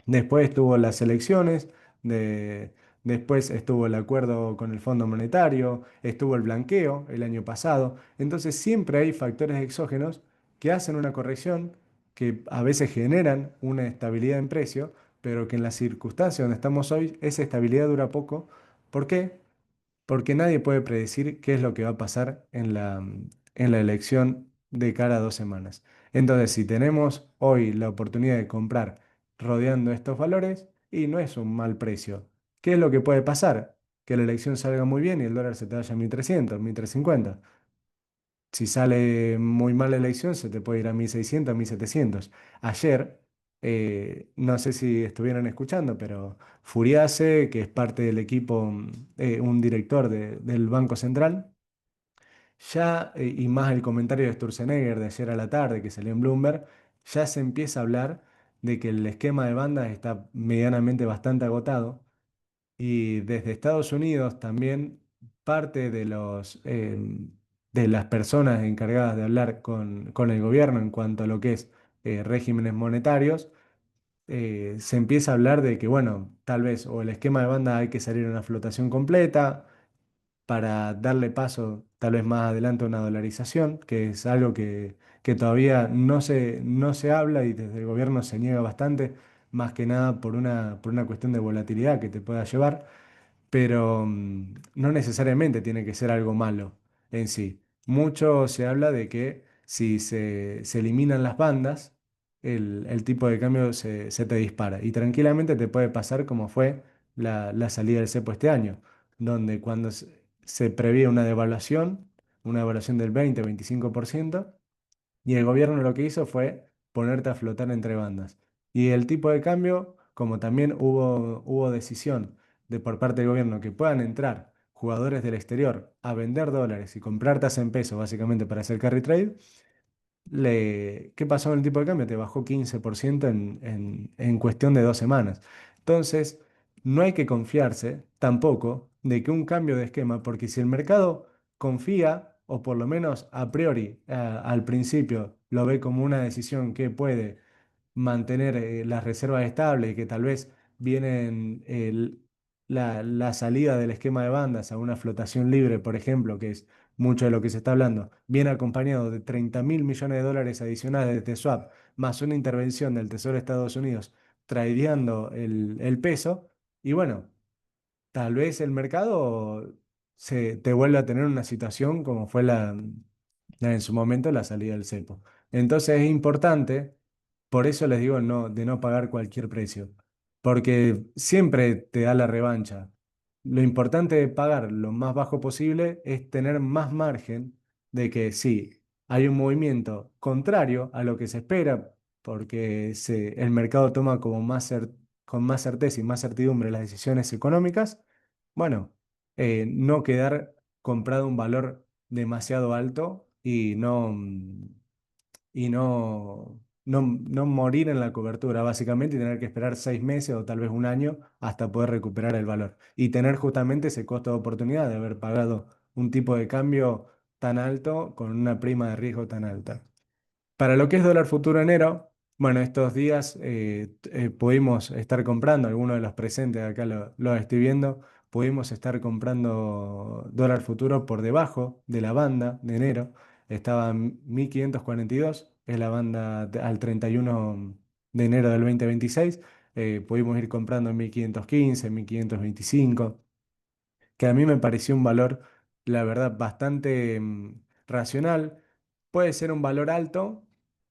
Después estuvo las elecciones, de- después estuvo el acuerdo con el Fondo Monetario, estuvo el blanqueo el año pasado. Entonces siempre hay factores exógenos que hacen una corrección, que a veces generan una estabilidad en precio, pero que en las circunstancias donde estamos hoy, esa estabilidad dura poco. ¿Por qué? Porque nadie puede predecir qué es lo que va a pasar en la elección de cara a 2 semanas. Entonces, si tenemos hoy la oportunidad de comprar rodeando estos valores, y no es un mal precio, ¿qué es lo que puede pasar? Que la elección salga muy bien y el dólar se te vaya a 1300, 1350. Si sale muy mal la elección, se te puede ir a 1600, 1700. Ayer, no sé si estuvieron escuchando, pero Furiase, que es parte del equipo, un director del Banco Central, ya, y más el comentario de Sturzenegger de ayer a la tarde que salió en Bloomberg, ya se empieza a hablar de que el esquema de bandas está medianamente bastante agotado y desde Estados Unidos también parte de las personas encargadas de hablar con el gobierno en cuanto a lo que es regímenes monetarios, se empieza a hablar de que, bueno, tal vez o el esquema de banda hay que salir a una flotación completa para darle paso tal vez más adelante a una dolarización, que es algo que todavía no se habla y desde el gobierno se niega bastante, más que nada por una cuestión de volatilidad que te pueda llevar, pero no necesariamente tiene que ser algo malo en sí. Mucho se habla de que si se eliminan las bandas, el tipo de cambio se te dispara. Y tranquilamente te puede pasar como fue la salida del cepo este año, donde cuando se prevía una devaluación del 20-25%, y el gobierno lo que hizo fue ponerte a flotar entre bandas. Y el tipo de cambio, como también hubo decisión de por parte del gobierno que puedan entrar jugadores del exterior a vender dólares y comprar tasa en pesos, básicamente para hacer carry trade, ¿qué pasó con el tipo de cambio? Te bajó 15% en cuestión de 2 semanas. Entonces, no hay que confiarse tampoco de que un cambio de esquema, porque si el mercado confía, o por lo menos a priori, al principio, lo ve como una decisión que puede mantener las reservas estables y que tal vez vienen la salida del esquema de bandas a una flotación libre, por ejemplo, que es mucho de lo que se está hablando, viene acompañado de 30.000 millones de dólares adicionales de swap, más una intervención del Tesoro de Estados Unidos tradeando el peso, y bueno, tal vez el mercado te vuelve a tener una situación como fue en su momento la salida del cepo. Entonces es importante, por eso les digo de no pagar cualquier precio, porque siempre te da la revancha. Lo importante de pagar lo más bajo posible es tener más margen de que sí, hay un movimiento contrario a lo que se espera, porque el mercado toma como con más certeza y más certidumbre las decisiones económicas. Bueno, no quedar comprado un valor demasiado alto y no morir en la cobertura, básicamente, y tener que esperar 6 meses o tal vez un año hasta poder recuperar el valor. Y tener justamente ese costo de oportunidad de haber pagado un tipo de cambio tan alto con una prima de riesgo tan alta. Para lo que es dólar futuro enero, bueno, estos días pudimos estar comprando, algunos de los presentes acá lo estoy viendo, pudimos estar comprando dólar futuro por debajo de la banda de enero, estaba en 1542, es la banda al 31 de enero del 2026, pudimos ir comprando en 1515, 1525, que a mí me pareció un valor, la verdad, bastante racional. Puede ser un valor alto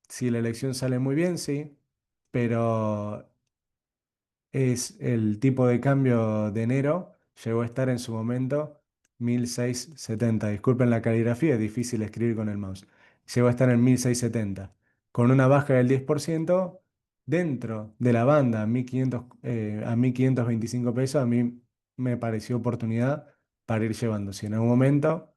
si la elección sale muy bien, sí, pero es el tipo de cambio de enero, llegó a estar en su momento 1670. Disculpen la caligrafía, es difícil escribir con el mouse. Llegó a estar en 1670, con una baja del 10% dentro de la banda a 1500, a 1525 pesos. A mí me pareció oportunidad para ir llevando. Si en algún momento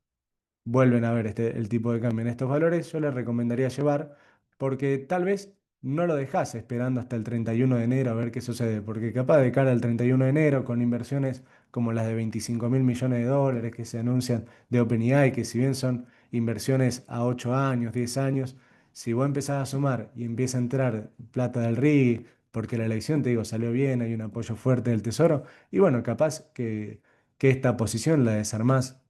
vuelven a ver el tipo de cambio en estos valores, yo les recomendaría llevar, porque tal vez no lo dejas esperando hasta el 31 de enero a ver qué sucede, porque capaz de cara al 31 de enero, con inversiones como las de 25.000 millones de dólares que se anuncian de OpenAI, que si bien son inversiones a 8 años, 10 años, si vos empezás a sumar y empieza a entrar plata del RI, porque la elección, te digo, salió bien, hay un apoyo fuerte del Tesoro, y bueno, capaz que esta posición la desarmás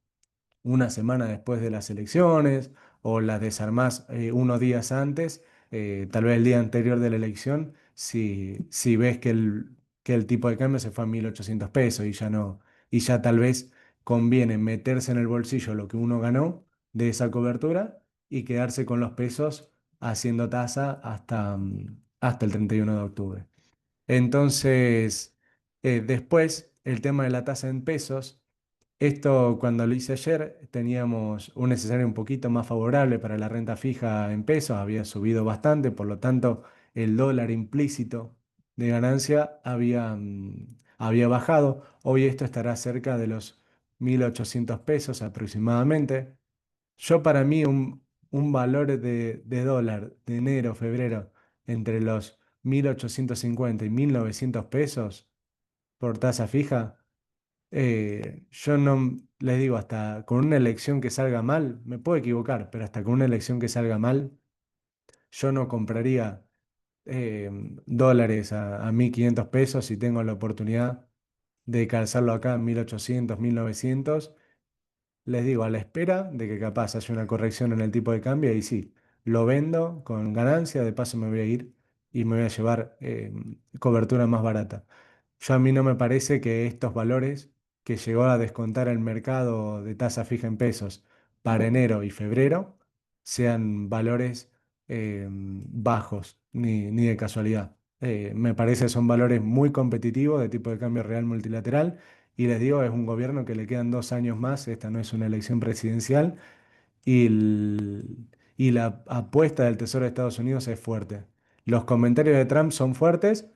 una semana después de las elecciones o las desarmás unos días antes, tal vez el día anterior de la elección, si ves que el tipo de cambio se fue a 1.800 pesos y ya no, y ya tal vez conviene meterse en el bolsillo lo que uno ganó de esa cobertura y quedarse con los pesos haciendo tasa hasta el 31 de octubre. Entonces, después, el tema de la tasa en pesos. Esto cuando lo hice ayer teníamos un escenario un poquito más favorable para la renta fija en pesos, había subido bastante, por lo tanto el dólar implícito de ganancia había bajado. Hoy esto estará cerca de los 1.800 pesos aproximadamente. Yo para mí un valor de dólar de enero, febrero, entre los 1.850 y 1.900 pesos por tasa fija. Yo no les digo, hasta con una elección que salga mal, me puedo equivocar, pero hasta con una elección que salga mal, yo no compraría eh, dólares a 1.500 pesos si tengo la oportunidad de calzarlo acá en 1.800 1.900. Les digo, a la espera de que capaz haya una corrección en el tipo de cambio y sí, lo vendo con ganancia, de paso me voy a ir y me voy a llevar cobertura más barata. Yo a mí no me parece que estos valores que llegó a descontar el mercado de tasa fija en pesos para enero y febrero sean valores bajos, ni de casualidad. Me parece que son valores muy competitivos de tipo de cambio real multilateral y les digo, es un gobierno que le quedan 2 años más, esta no es una elección presidencial y la apuesta del Tesoro de Estados Unidos es fuerte. Los comentarios de Trump son fuertes,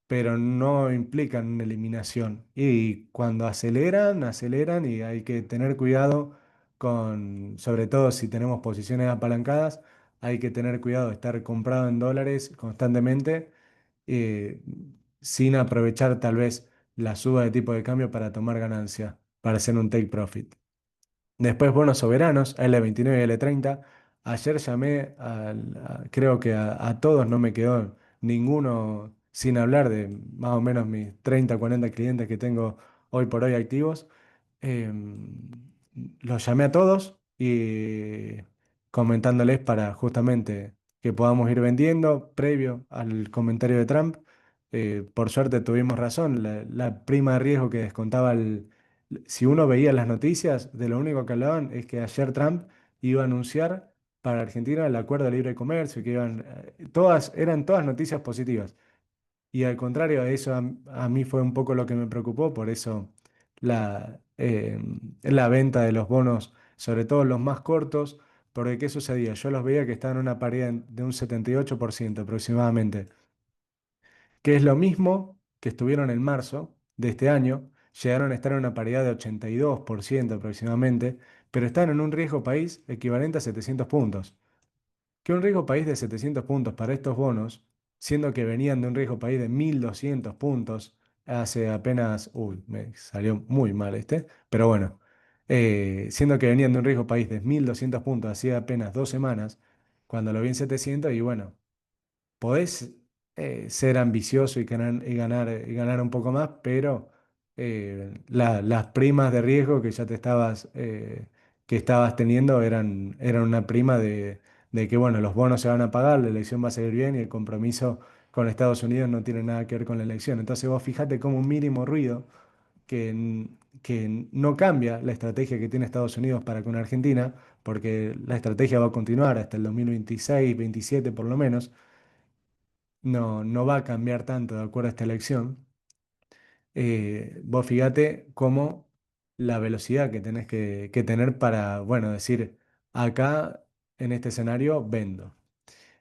pero no implican una eliminación. Y cuando aceleran, aceleran y hay que tener cuidado con, sobre todo si tenemos posiciones apalancadas, hay que tener cuidado de estar comprado en dólares constantemente, eh, sin aprovechar tal vez la suba de tipo de cambio para tomar ganancia, para hacer un take profit. Después bonos soberanos, L29 y L30. Ayer llamé, creo que a todos, no me quedó ninguno sin hablar de más o menos mis 30 40 clientes que tengo hoy por hoy activos. Em, los llamé a todos y comentándoles para justamente que podamos ir vendiendo previo al comentario de Trump. Por suerte tuvimos razón, la prima de riesgo que descontaba si uno veía las noticias, de lo único que hablaban es que ayer Trump iba a anunciar para Argentina el acuerdo de libre comercio, que eran todas noticias positivas. Y al contrario de eso, a mí fue un poco lo que me preocupó, por eso la venta de los bonos, sobre todo los más cortos, porque ¿qué sucedía? Yo los veía que estaban en una paridad de un 78% aproximadamente, que es lo mismo que estuvieron en marzo de este año, llegaron a estar en una paridad de 82% aproximadamente, pero están en un riesgo país equivalente a 700 puntos. Que un riesgo país de 700 puntos para estos bonos, siendo que venían de un riesgo país de 1.200 puntos hace apenas, uy, me salió muy mal pero bueno, siendo que venían de un riesgo país de 1.200 puntos hacía apenas 2 semanas, cuando lo vi en 700 y bueno, podés ser ambicioso y ganar un poco más, pero las primas de riesgo que ya que estabas teniendo eran una prima de que, bueno, los bonos se van a pagar, la elección va a salir bien y el compromiso con Estados Unidos no tiene nada que ver con la elección. Entonces vos fíjate como un mínimo ruido que no cambia la estrategia que tiene Estados Unidos para con Argentina, porque la estrategia va a continuar hasta el 2026, 27 por lo menos, no va a cambiar tanto de acuerdo a esta elección. Vos fíjate cómo la velocidad que tenés que tener para, bueno, decir, acá en este escenario vendo.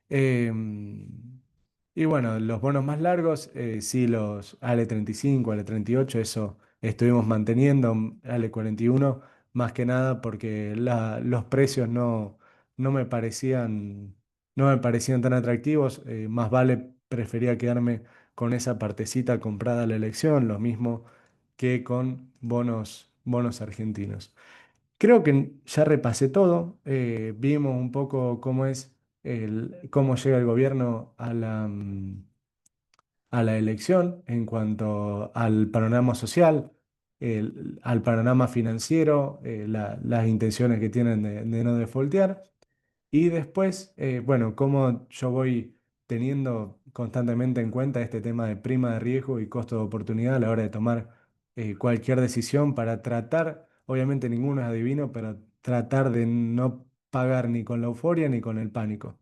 Em, y bueno, los bonos más largos, sí, los AL 35, AL 38, eso estuvimos manteniendo, AL 41 más que nada porque los precios no me parecían, no me parecían tan atractivos, más vale prefería quedarme con esa partecita comprada a la elección, lo mismo que con bonos argentinos. Creo que ya repasé todo. Vimos un poco cómo es cómo llega el gobierno a la elección en cuanto al panorama social, al panorama financiero, las intenciones que tienen de no defaultear. Y después, bueno, cómo yo voy teniendo constantemente en cuenta este tema de prima de riesgo y costo de oportunidad a la hora de tomar cualquier decisión para tratar, obviamente ninguno es adivino, pero tratar de no pagar ni con la euforia ni con el pánico.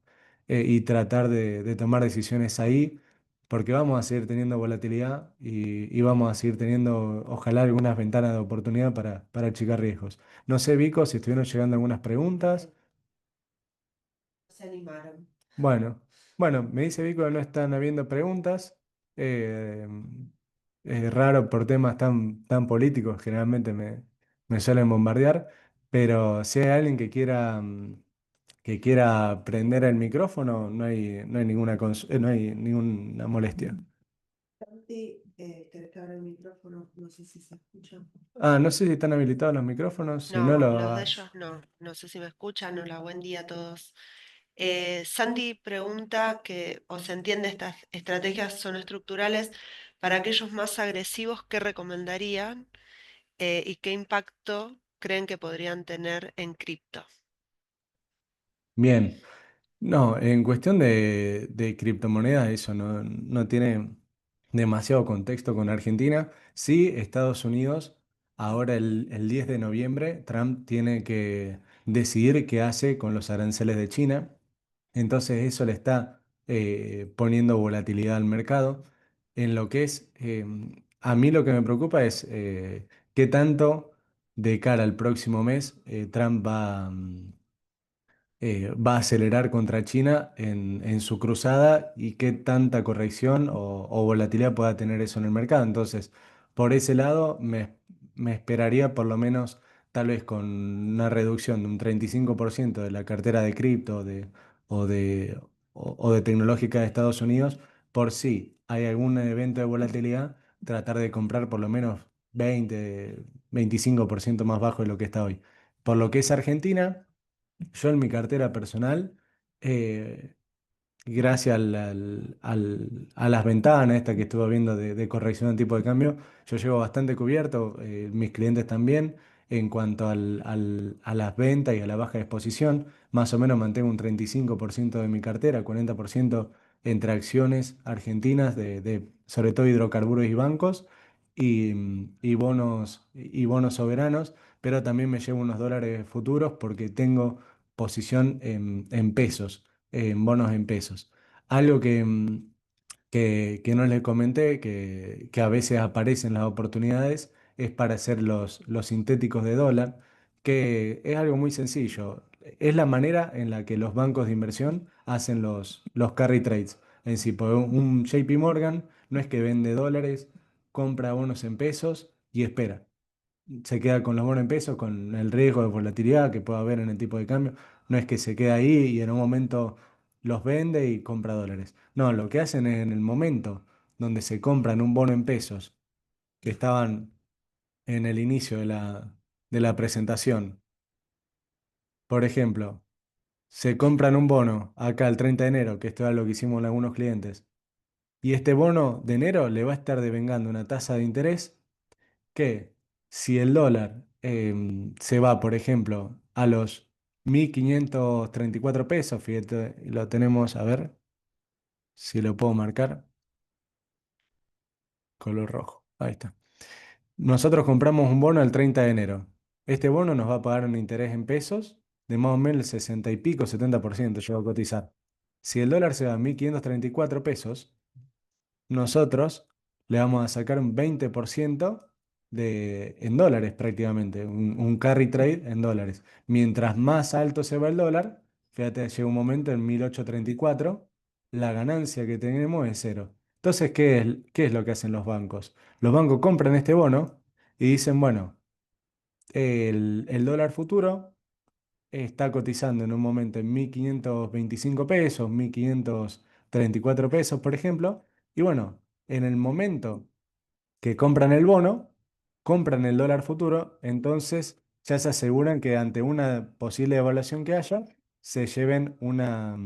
Y tratar de tomar decisiones ahí, porque vamos a seguir teniendo volatilidad y vamos a seguir teniendo, ojalá, algunas ventanas de oportunidad para achicar riesgos. No sé, Vico, si estuvieron llegando algunas preguntas. Se animaron. Bueno, bueno, me dice Vico que no están habiendo preguntas. eh, es raro por temas tan políticos, generalmente me suelen bombardear, pero si hay alguien que quiera prender el micrófono, no hay no hay ninguna molestia. Santi, tenés que abrir el micrófono, no sé si se escucha. Ah, no sé si están habilitados los micrófonos, si no No, lo... los de ellos no. No sé si me escuchan. Hola, buen día a todos. Santi pregunta que, o se entiende, estas estrategias son estructurales para aquellos más agresivos, ¿qué recomendarían? ¿Y qué impacto creen que podrían tener en cripto? Bien. No, en cuestión de criptomonedas, eso no tiene demasiado contexto con Argentina. Sí, Estados Unidos, ahora el 10 de noviembre, Trump tiene que decidir qué hace con los aranceles de China. Entonces eso le está poniendo volatilidad al mercado. En lo que es, a mí lo que me preocupa es qué tanto de cara al próximo mes Trump va a acelerar contra China en su cruzada y qué tanta corrección o volatilidad pueda tener eso en el mercado. Entonces, por ese lado, me esperaría por lo menos tal vez con una reducción de un 35% de la cartera de cripto o de, o de tecnológica de Estados Unidos, por si hay algún evento de volatilidad, tratar de comprar por lo menos 20-25% más bajo de lo que está hoy. Por lo que es Argentina. Yo en mi cartera personal, eh, gracias a las ventanas esta que estuve viendo de corrección de tipo de cambio, yo llevo bastante cubierto, mis clientes también, en cuanto a las ventas y a la baja exposición. Más o menos mantengo un 35% de mi cartera, 40% entre acciones argentinas, sobre todo hidrocarburos y bancos, y bonos soberanos, pero también me llevo unos dólares futuros porque tengo posición en pesos, en bonos en pesos. Algo que no les comenté, que a veces aparecen las oportunidades, es para hacer los sintéticos de dólar, que es algo muy sencillo. Es la manera en la que los bancos de inversión hacen los carry trades. En sí, por un JP Morgan no es que vende dólares, compra bonos en pesos y espera, se queda con los bonos en pesos, con el riesgo de volatilidad que pueda haber en el tipo de cambio. No es que se queda ahí y en un momento los vende y compra dólares. No, lo que hacen es en el momento donde se compran un bono en pesos, que estaban en el inicio de la presentación. Por ejemplo, se compran un bono acá el 30 de enero, que esto es lo que hicimos en algunos clientes, y este bono de enero le va a estar devengando una tasa de interés que si el dólar se va, por ejemplo, a los 1.534 pesos, fíjate, lo tenemos, a ver si lo puedo marcar, color rojo, ahí está. Nosotros compramos un bono el 30 de enero. Este bono nos va a pagar un interés en pesos de más o menos el 60 y pico, 70% llegó a cotizar. Si el dólar se va a 1.534 pesos, nosotros le vamos a sacar un 20% en dólares prácticamente, un carry trade en dólares. Mientras más alto se va el dólar, fíjate, llega un momento en 1834, la ganancia que tenemos es cero. Entonces, ¿qué es lo que hacen los bancos? Los bancos compran este bono y dicen, bueno, el dólar futuro está cotizando en un momento en 1.525 pesos, 1.534 pesos, por ejemplo, y bueno, en el momento que compran el bono, compran el dólar futuro, entonces ya se aseguran que ante una posible devaluación que haya, se lleven una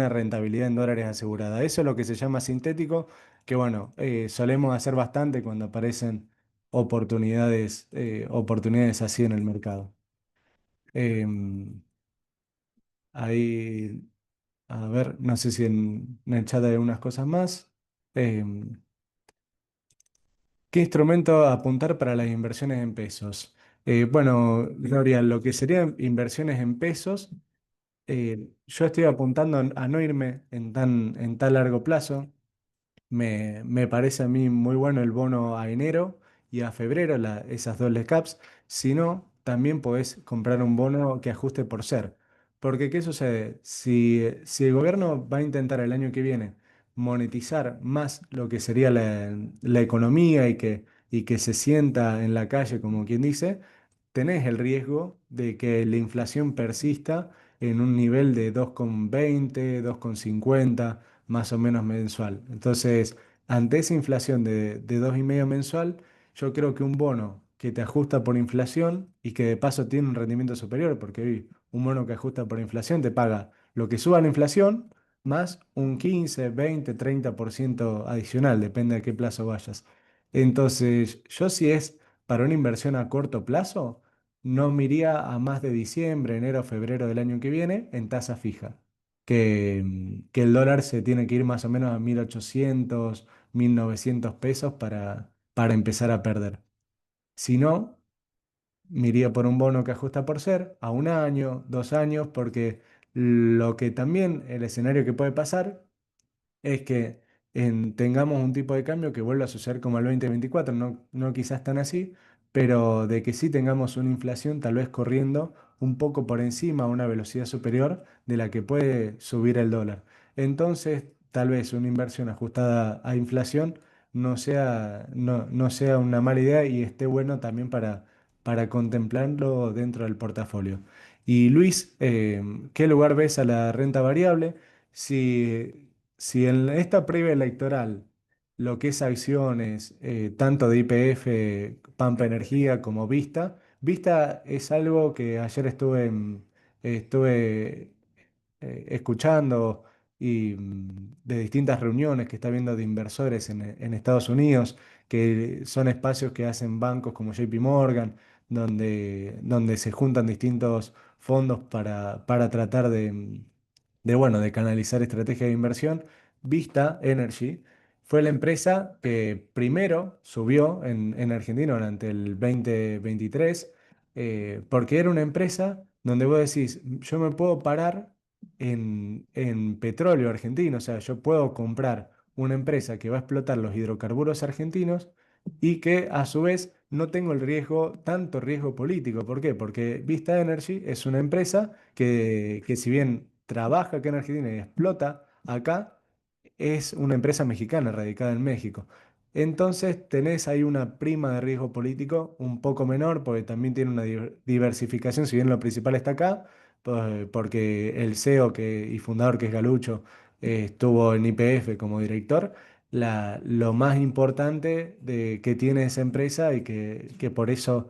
rentabilidad en dólares asegurada. Eso es lo que se llama sintético, que bueno, solemos hacer bastante cuando aparecen oportunidades así en el mercado. Em, Ahí, a ver, no sé si en el chat hay unas cosas más. Em, ¿Qué instrumento apuntar para las inversiones en pesos? Bueno, Gloria, lo que serían inversiones en pesos, yo estoy apuntando a no irme en tan largo plazo. Me parece a mí muy bueno el bono a enero y a febrero, esas doble caps. Si no, también podés comprar un bono que ajuste por ser. Porque, ¿qué sucede? Si el gobierno va a intentar el año que viene monetizar más lo que sería la economía y que se sienta en la calle, como quien dice, tenés el riesgo de que la inflación persista en un nivel de 2,20, 2,50 más o menos mensual. Entonces, ante esa inflación de 2,5 mensual, yo creo que un bono que te ajusta por inflación y que de paso tiene un rendimiento superior, porque hoy un bono que ajusta por inflación te paga lo que suba la inflación más un 15, 20, 30% adicional, depende a qué plazo vayas. Entonces, yo si es para una inversión a corto plazo, no me iría a más de diciembre, enero, febrero del año que viene en tasa fija. Que el dólar se tiene que ir más o menos a 1.800, 1.900 pesos para empezar a perder. Si no, me iría por un bono que ajusta por ser a un año, 2 años, porque lo que también el escenario que puede pasar es que tengamos un tipo de cambio que vuelva a suceder como el 2024, no quizás tan así, pero de que sí tengamos una inflación tal vez corriendo un poco por encima a una velocidad superior de la que puede subir el dólar. Entonces, tal vez una inversión ajustada a inflación no sea una mala idea y esté bueno también para contemplarlo dentro del portafolio. Y Luis, ¿qué lugar ves a la renta variable? Si en esta previa electoral lo que es acciones, tanto de YPF, Pampa Energía como Vista es algo que ayer estuve escuchando y de distintas reuniones que está viendo de inversores en Estados Unidos, que son espacios que hacen bancos como JP Morgan, donde se juntan distintos fondos para tratar de canalizar estrategias de inversión. Vista Energy fue la empresa que primero subió en Argentina durante el 2023, porque era una empresa donde vos decís, yo me puedo parar en petróleo argentino, o sea, yo puedo comprar una empresa que va a explotar los hidrocarburos argentinos y que a su vez no tengo tanto riesgo político. ¿Por qué? Porque Vista Energy es una empresa que si bien trabaja acá en Argentina y explota acá, es una empresa mexicana radicada en México. Entonces tenés ahí una prima de riesgo político un poco menor, porque también tiene una diversificación, si bien lo principal está acá, porque el CEO y fundador que es Galucho estuvo en YPF como director. Lo más importante que tiene esa empresa y que por eso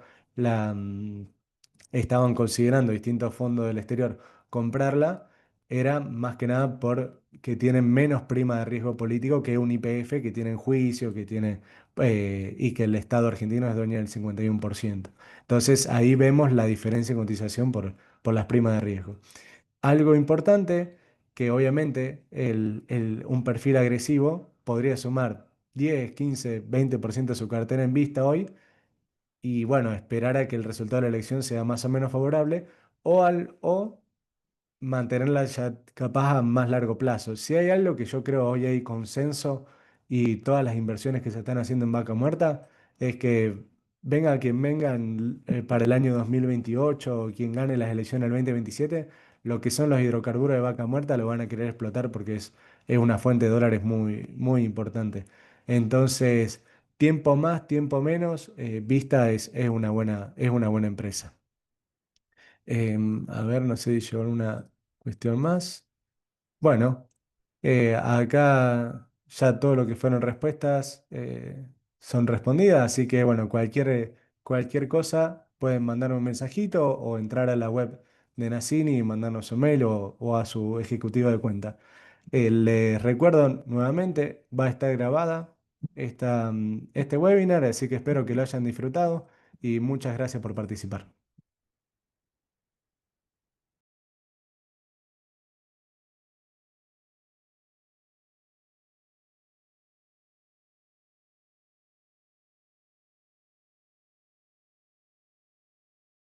estaban considerando distintos fondos del exterior comprarla, era más que nada por que tienen menos prima de riesgo político que un YPF que tiene en juicio, y que el Estado argentino es dueño del 51%. Entonces ahí vemos la diferencia en cotización por las primas de riesgo. Algo importante, que obviamente un perfil agresivo podría sumar 10, 15, 20% de su cartera en vista hoy y bueno, esperar a que el resultado de la elección sea más o menos favorable o mantenerla ya capaz a más largo plazo. Si hay algo que yo creo hoy hay consenso y todas las inversiones que se están haciendo en Vaca Muerta es que venga quien venga para el año 2028 o quien gane las elecciones el 2027, lo que son los hidrocarburos de Vaca Muerta lo van a querer explotar porque es una fuente de dólares muy, muy importante. Entonces, tiempo más, tiempo menos, Vista es una buena empresa. A ver, no sé si llevo alguna cuestión más. Bueno, acá ya todo lo que fueron respuestas son respondidas, así que bueno, cualquier cosa pueden mandar un mensajito o entrar a la web de Nassini y mandarnos un mail o a su ejecutivo de cuenta. Les recuerdo nuevamente, va a estar grabada este webinar, así que espero que lo hayan disfrutado y muchas gracias por participar.